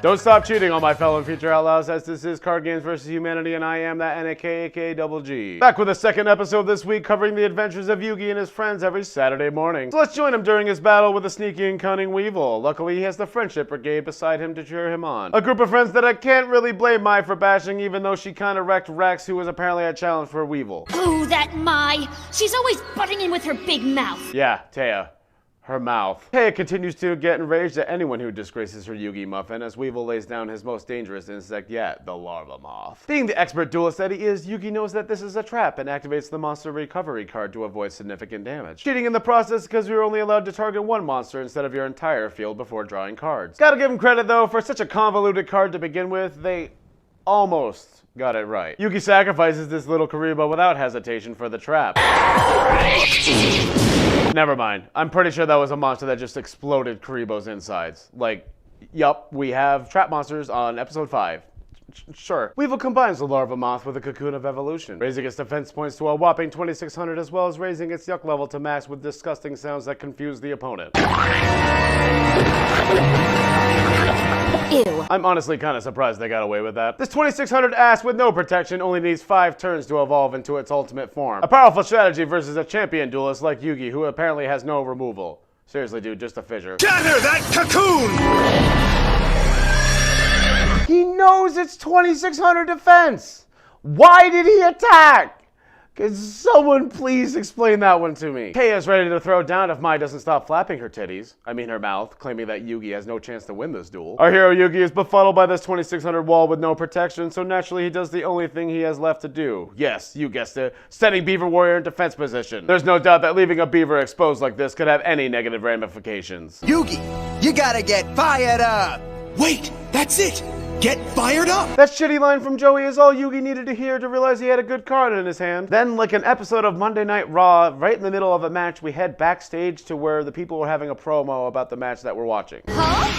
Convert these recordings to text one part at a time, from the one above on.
Don't stop cheating on my fellow future outlaws, as this is Card Games vs. Humanity, and I am that NAK, aka Double G. Back with a second episode this week, covering the adventures of Yugi and his friends every Saturday morning. So let's join him during his battle with a sneaky and cunning Weevil. Luckily, he has the Friendship Brigade beside him to cheer him on. A group of friends that I can't really blame Mai for bashing, even though she kinda wrecked Rex, who was apparently a challenge for Weevil. Ooh, that Mai! She's always butting in with her big mouth. Yeah, Taya. Her mouth. Taya continues to get enraged at anyone who disgraces her Yugi muffin as Weevil lays down his most dangerous insect yet, the larva moth. Being the expert duelist that he is, Yugi knows that this is a trap and activates the monster recovery card to avoid significant damage. Cheating in the process because you're only allowed to target one monster instead of your entire field before drawing cards. Gotta give him credit though, for such a convoluted card to begin with, they almost got it right. Yugi sacrifices this little Karibo without hesitation for the trap. Never mind. I'm pretty sure that was a monster that just exploded Karibo's insides. Like, yup, we have trap monsters on episode 5. Sure. Weevil combines the larva moth with a cocoon of evolution, raising its defense points to a whopping 2600 as well as raising its yuck level to max with disgusting sounds that confuse the opponent. Ew. I'm honestly kinda surprised they got away with that. This 2600 ass with no protection only needs 5 turns to evolve into its ultimate form. A powerful strategy versus a champion duelist like Yugi, who apparently has no removal. Seriously, dude, just a fissure. Gather that cocoon! He knows it's 2600 defense! Why did he attack? Could someone please explain that one to me? Taya's ready to throw down if Mai doesn't stop flapping her titties. I mean her mouth, claiming that Yugi has no chance to win this duel. Our hero Yugi is befuddled by this 2600 wall with no protection, so naturally he does the only thing he has left to do. Yes, you guessed it, setting Beaver Warrior in defense position. There's no doubt that leaving a beaver exposed like this could have any negative ramifications. Yugi, you gotta get fired up! Wait, that's it! Get fired up! That shitty line from Joey is all Yugi needed to hear to realize he had a good card in his hand. Then, like an episode of Monday Night Raw, right in the middle of a match, we head backstage to where the people were having a promo about the match that we're watching. Huh?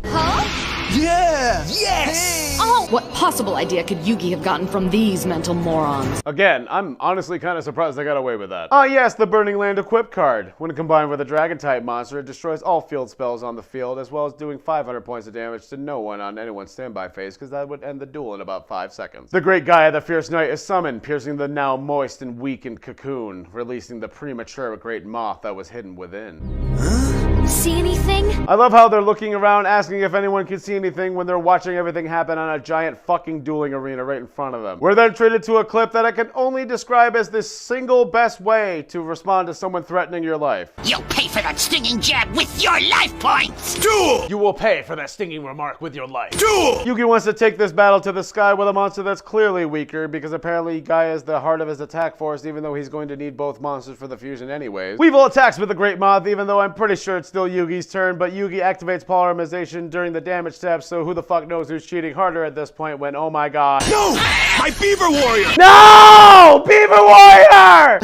Huh? Yeah! Yes! Oh! What possible idea could Yugi have gotten from these mental morons? Again, I'm honestly kind of surprised they got away with that. Ah yes, the Burning Land Equip card. When combined with a Dragon-type monster, it destroys all field spells on the field, as well as doing 500 points of damage to no one on anyone's standby phase, because that would end the duel in about 5 seconds. The Great Gaia, the Fierce Knight, is summoned, piercing the now moist and weakened cocoon, releasing the premature Great Moth that was hidden within. See anything? I love how they're looking around, asking if anyone can see anything when they're watching everything happen on a giant fucking dueling arena right in front of them. We're then treated to a clip that I can only describe as the single best way to respond to someone threatening your life. You'll pay for that stinging jab with your life points! Duel! You will pay for that stinging remark with your life. Duel! Yugi wants to take this battle to the sky with a monster that's clearly weaker, because apparently Gaia is the heart of his attack force, even though he's going to need both monsters for the fusion anyways. Weevil attacks with the Great Moth, even though I'm pretty sure it's still Yugi's turn, but Yugi activates polymerization during the damage step, so who the fuck knows who's cheating harder at this point when, oh my god. No! My Beaver Warrior! No! Beaver Warrior!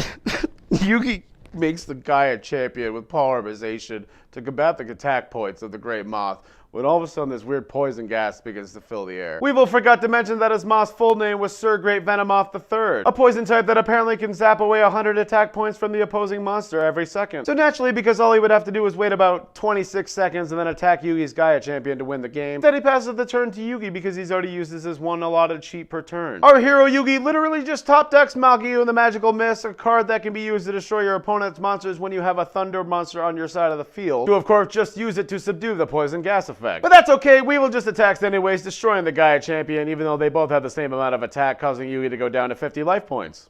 Yugi makes the Gaia champion with polymerization to combat the attack points of the Great Moth, when all of a sudden this weird poison gas begins to fill the air. Weevil forgot to mention that his Moth's full name was Sir Great Venomoth III, a poison type that apparently can zap away 100 attack points from the opposing monster every second. So naturally, because all he would have to do is wait about 26 seconds and then attack Yugi's Gaia champion to win the game, instead he passes the turn to Yugi because he's already used his one allotted cheat per turn. Our hero Yugi literally just top decks Malgyu in the Magical Mist, a card that can be used to destroy your opponent's monsters when you have a Thunder monster on your side of the field, to of course just use it to subdue the poison gas effect. But that's okay, Weevil just attacks anyways, destroying the Gaia champion, even though they both have the same amount of attack, causing Yugi to go down to 50 life points.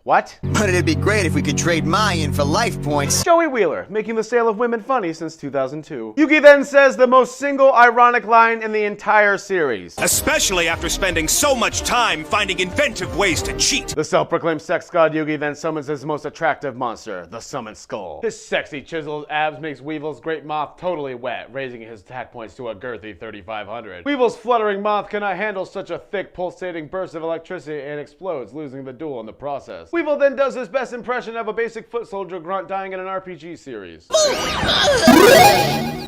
What? But it'd be great if we could trade Mai in for life points. Joey Wheeler, making the sale of women funny since 2002. Yugi then says the most single ironic line in the entire series. Especially after spending so much time finding inventive ways to cheat. The self-proclaimed sex god Yugi then summons his most attractive monster, the Summoned Skull. His sexy chiseled abs makes Weevil's Great Moth totally wet, raising his attack points to a girthy 3,500. Weevil's fluttering moth cannot handle such a thick, pulsating burst of electricity and explodes, losing the duel in the process. Weevil then does his best impression of a basic foot soldier grunt dying in an RPG series. The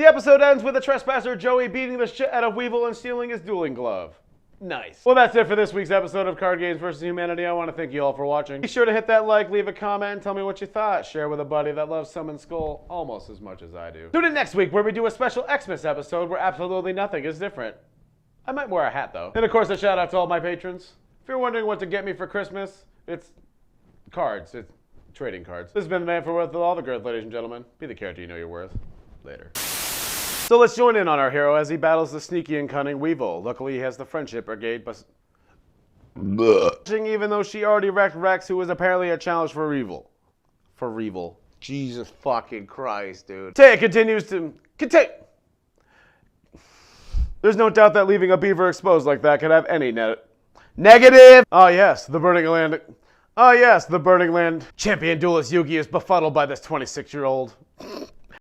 episode ends with a trespasser Joey beating the shit out of Weevil and stealing his dueling glove. Nice. Well, that's it for this week's episode of Card Games vs. Humanity. I want to thank you all for watching. Be sure to hit that like, leave a comment, and tell me what you thought. Share with a buddy that loves Summon Skull almost as much as I do. Tune in next week where we do a special Xmas episode where absolutely nothing is different. I might wear a hat, though. And, of course, a shout-out to all my patrons. If you're wondering what to get me for Christmas, it's cards. It's trading cards. This has been the Man for Worth with all the girth, ladies and gentlemen. Be the character you know you're worth. Later. So let's join in on our hero as he battles the sneaky and cunning Weevil. Luckily, he has the Friendship Brigade, but even though she already wrecked Rex, who was apparently a challenge for Weevil. For Weevil. Jesus fucking Christ, dude. Taya continues to... There's no doubt that leaving a beaver exposed like that could have any negative... Oh yes, the Burning Land... champion duelist Yugi is befuddled by this 26-year-old.